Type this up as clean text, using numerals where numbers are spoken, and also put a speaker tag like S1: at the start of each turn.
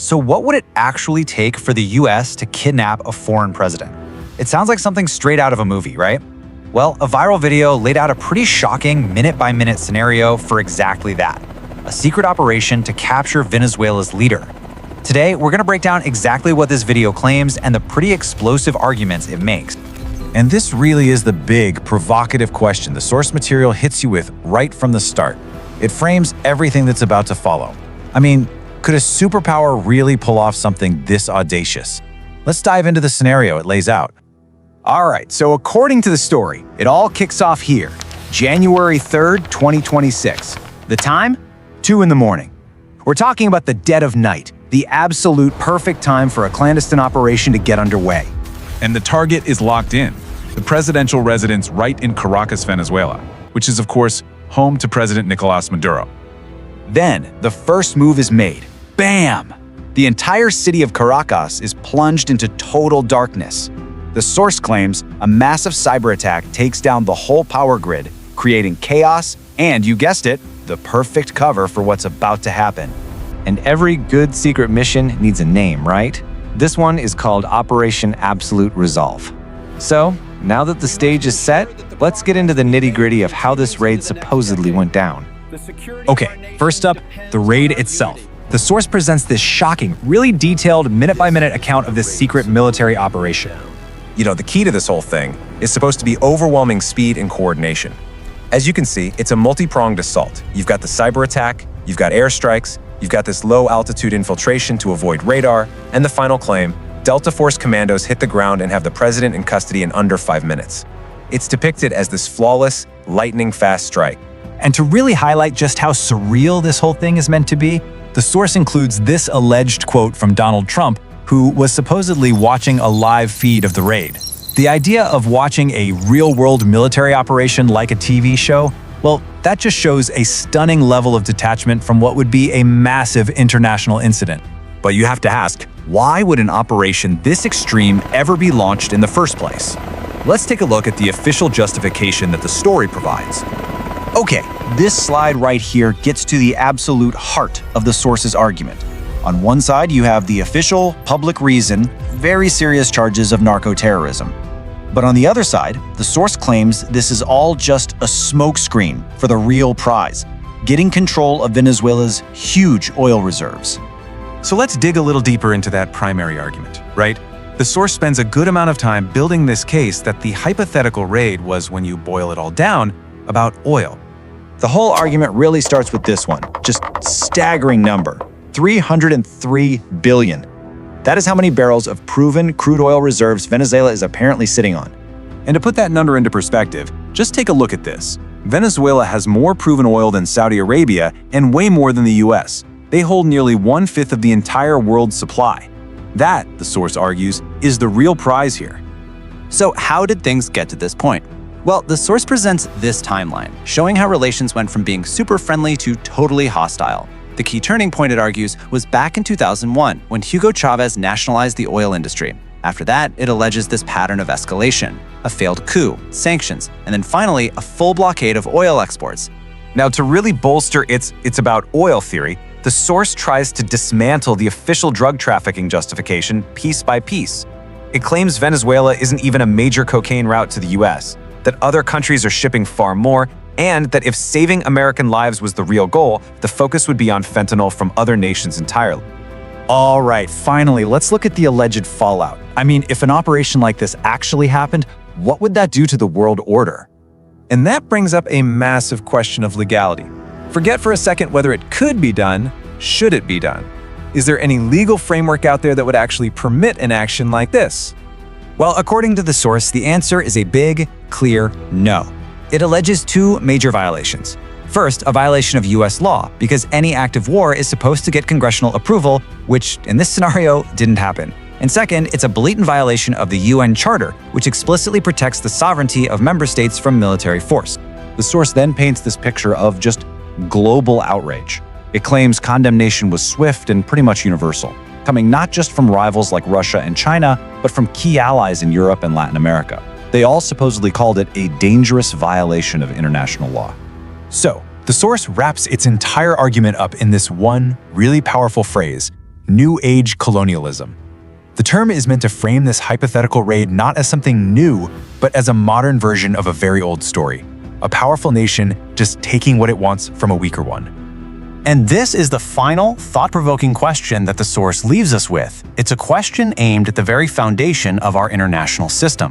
S1: So what would it actually take for the US to kidnap a foreign president? It sounds like something straight out of a movie, right? Well, a viral video laid out a pretty shocking minute-by-minute scenario for exactly that. A secret operation to capture Venezuela's leader. Today, we're going to break down exactly what this video claims and the pretty explosive arguments it makes.
S2: And this really is the big, provocative question the source material hits you with right from the start. It frames everything that's about to follow. I mean, could a superpower really pull off something this audacious? Let's dive into the scenario it lays out.
S3: All right, so according to the story, it all kicks off here, January 3rd, 2026. The time? 2 in the morning. We're talking about the dead of night, the absolute perfect time for a clandestine operation to get underway.
S4: And the target is locked in, the presidential residence right in Caracas, Venezuela, which is, of course, home to President Nicolás Maduro.
S3: Then, the first move is made. Bam! The entire city of Caracas is plunged into total darkness. The source claims a massive cyber attack takes down the whole power grid, creating chaos and, you guessed it, the perfect cover for what's about to happen.
S5: And every good secret mission needs a name, right? This one is called Operation Absolute Resolve. So, now that the stage is set, let's get into the nitty-gritty of how this raid supposedly went down.
S1: Okay, first up, the raid itself. The source presents this shocking, really detailed minute-by-minute account of this secret military operation.
S6: You know, the key to this whole thing is supposed to be overwhelming speed and coordination. As you can see, it's a multi-pronged assault. You've got the cyber attack, you've got airstrikes, you've got this low-altitude infiltration to avoid radar, and the final claim, Delta Force commandos hit the ground and have the president in custody in under 5 minutes. It's depicted as this flawless, lightning-fast strike.
S1: And to really highlight just how surreal this whole thing is meant to be, the source includes this alleged quote from Donald Trump, who was supposedly watching a live feed of the raid. The idea of watching a real-world military operation like a TV show, well, that just shows a stunning level of detachment from what would be a massive international incident.
S3: But you have to ask, why would an operation this extreme ever be launched in the first place? Let's take a look at the official justification that the story provides. Okay, this slide right here gets to the absolute heart of the source's argument. On one side, you have the official, public reason, very serious charges of narco-terrorism. But on the other side, the source claims this is all just a smokescreen for the real prize, getting control of Venezuela's huge oil reserves.
S4: So let's dig a little deeper into that primary argument, right? The source spends a good amount of time building this case that the hypothetical raid was, when you boil it all down, about oil.
S3: The whole argument really starts with this one, just staggering number, 303 billion. That is how many barrels of proven crude oil reserves Venezuela is apparently sitting on.
S6: And to put that number into perspective, just take a look at this. Venezuela has more proven oil than Saudi Arabia and way more than the US. They hold nearly 1/5 of the entire world's supply. That, the source argues, is the real prize here.
S7: So how did things get to this point? Well, the source presents this timeline, showing how relations went from being super friendly to totally hostile. The key turning point, it argues, was back in 2001, when Hugo Chavez nationalized the oil industry. After that, it alleges this pattern of escalation, a failed coup, sanctions, and then finally a full blockade of oil exports.
S6: Now, to really bolster its about oil theory, the source tries to dismantle the official drug trafficking justification piece by piece. It claims Venezuela isn't even a major cocaine route to the US, that other countries are shipping far more, and that if saving American lives was the real goal, the focus would be on fentanyl from other nations entirely.
S1: All right, finally, let's look at the alleged fallout. I mean, if an operation like this actually happened, what would that do to the world order?
S4: And that brings up a massive question of legality. Forget for a second whether it could be done. Should it be done? Is there any legal framework out there that would actually permit an action like this?
S1: Well, according to the source, the answer is a big, clear no. It alleges 2 major violations. First, a violation of US law, because any act of war is supposed to get congressional approval, which in this scenario didn't happen. And second, it's a blatant violation of the UN Charter, which explicitly protects the sovereignty of member states from military force.
S3: The source then paints this picture of just global outrage. It claims condemnation was swift and pretty much universal, coming not just from rivals like Russia and China, but from key allies in Europe and Latin America. They all supposedly called it a dangerous violation of international law.
S2: So, the source wraps its entire argument up in this one really powerful phrase:
S1: New Age colonialism. The term is meant to frame this hypothetical raid not as something new, but as a modern version of a very old story. A powerful nation just taking what it wants from a weaker one.
S7: And this is the final, thought-provoking question that the source leaves us with. It's a question aimed at the very foundation of our international system.